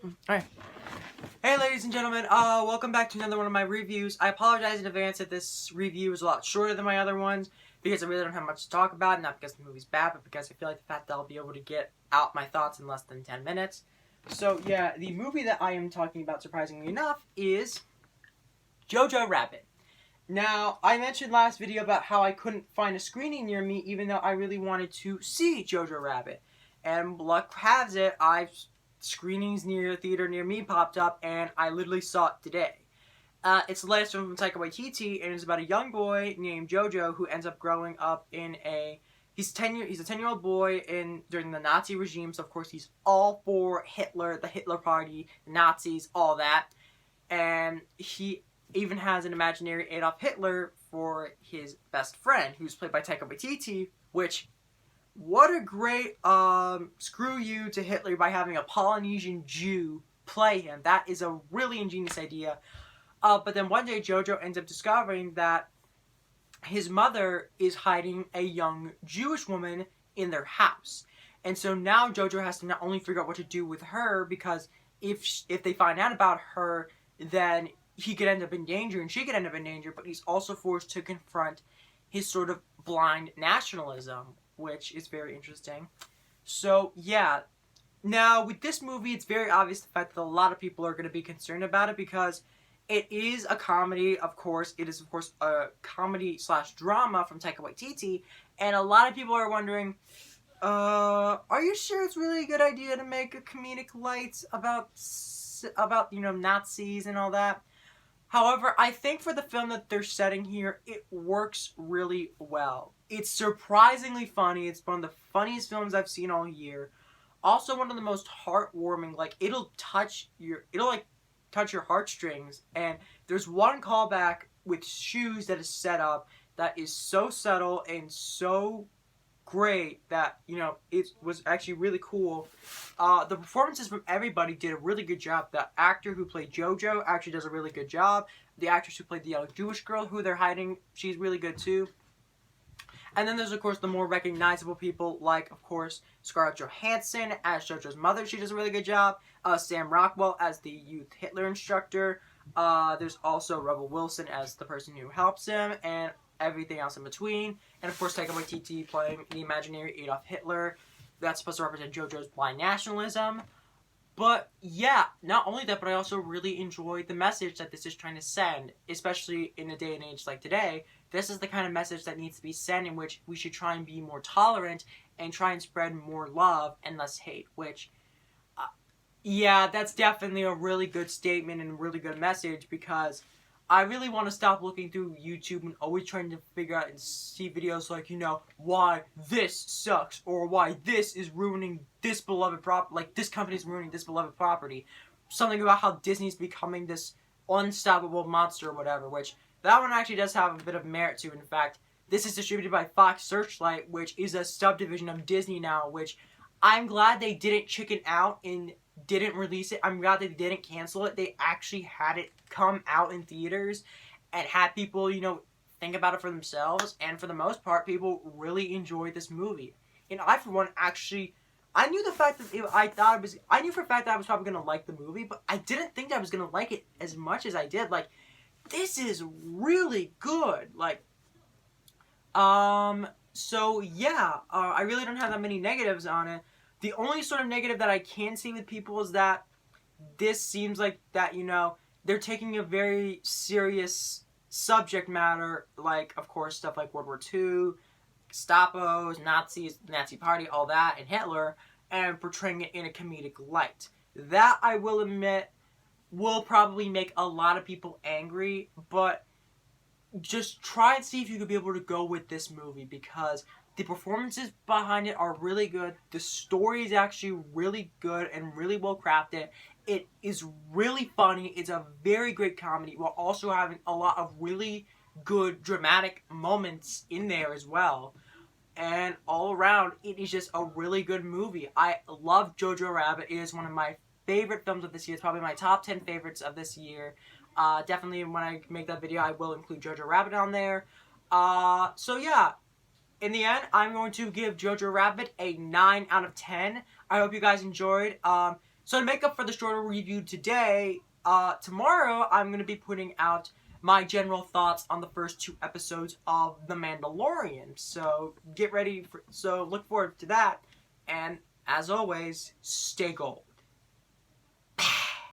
Alright. Hey ladies and gentlemen, welcome back to another one of my reviews. I apologize in advance that this review is a lot shorter than my other ones, because I really don't have much to talk about, not because the movie's bad, but because I feel like the fact that I'll be able to get out my thoughts in less than 10 minutes. So yeah, the movie that I am talking about, surprisingly enough, is JoJo Rabbit. Now, I mentioned last video about how I couldn't find a screening near me, even though I really wanted to see JoJo Rabbit. And luck has it, screenings near a theater near me popped up, and I literally saw it today. It's the latest film from Taika Waititi, and it's about a young boy named JoJo who ends up growing up in he's a 10-year-old boy during the Nazi regime, so of course he's all for Hitler, the Hitler Party, the Nazis, all that. And he even has an imaginary Adolf Hitler for his best friend, who's played by Taika Waititi, which, what a great screw you to Hitler by having a Polynesian Jew play him. That is a really ingenious idea. But then one day JoJo ends up discovering that his mother is hiding a young Jewish woman in their house. And so now JoJo has to not only figure out what to do with her, because if they find out about her, then he could end up in danger and she could end up in danger, but he's also forced to confront his sort of blind nationalism, which is very interesting. So, yeah. Now, with this movie, it's very obvious the fact that a lot of people are going to be concerned about it, because it is a comedy, of course. It is, of course, a comedy/drama from Taika Waititi, and a lot of people are wondering, are you sure it's really a good idea to make a comedic light about Nazis and all that? However, I think for the film that they're setting here, it works really well. It's surprisingly funny. It's one of the funniest films I've seen all year. Also, one of the most heartwarming. Like, it'll touch your heartstrings. And there's one callback with shoes that is set up that is so subtle and so great that, it was actually really cool. The performances from everybody did a really good job. The actor who played JoJo actually does a really good job. The actress who played the young Jewish girl who they're hiding, she's really good too. And then there's, of course, the more recognizable people, like, of course, Scarlett Johansson as JoJo's mother. She does a really good job. Sam Rockwell as the youth Hitler instructor. There's also Rebel Wilson as the person who helps him, and everything else in between. And, of course, Taika Waititi playing the imaginary Adolf Hitler. That's supposed to represent JoJo's blind nationalism. But, yeah, not only that, but I also really enjoyed the message that this is trying to send, especially in a day and age like today. This is the kind of message that needs to be sent, in which we should try and be more tolerant and try and spread more love and less hate, which, yeah, that's definitely a really good statement and a really good message, because I really want to stop looking through YouTube and always trying to figure out and see videos like, why this sucks, or why this is ruining this beloved property, like this company's ruining this beloved property. Something about how Disney's becoming this unstoppable monster or whatever, which that one actually does have a bit of merit to. In fact, this is distributed by Fox Searchlight, which is a subdivision of Disney now, which I'm glad they didn't chicken out and didn't release it. I'm glad they didn't cancel it. They actually had it come out in theaters and had people, think about it for themselves. And for the most part, people really enjoyed this movie. And I, for one, I knew for a fact that I was probably going to like the movie, but I didn't think I was going to like it as much as I did. Like, this is really good. Like, so yeah, I really don't have that many negatives on it. The only sort of negative that I can see with people is that this seems like that, they're taking a very serious subject matter, like, of course, stuff like World War II, Gestapos, Nazis, the Nazi Party, all that, and Hitler, and portraying it in a comedic light. That, I will admit, will probably make a lot of people angry, but just try and see if you could be able to go with this movie, because the performances behind it are really good. The story is actually really good and really well crafted. It is really funny. It's a very great comedy, while also having a lot of really good dramatic moments in there as well. And all around, it is just a really good movie. I love JoJo Rabbit. It is one of my favorite films of this year. It's probably my top 10 favorites of this year. Definitely when I make that video, I will include JoJo Rabbit on there. So yeah. In the end, I'm going to give JoJo Rabbit a 9 out of 10. I hope you guys enjoyed. So to make up for the shorter review today, tomorrow I'm going to be putting out my general thoughts on the first 2 episodes of The Mandalorian. So get ready so look forward to that. And as always, stay gold.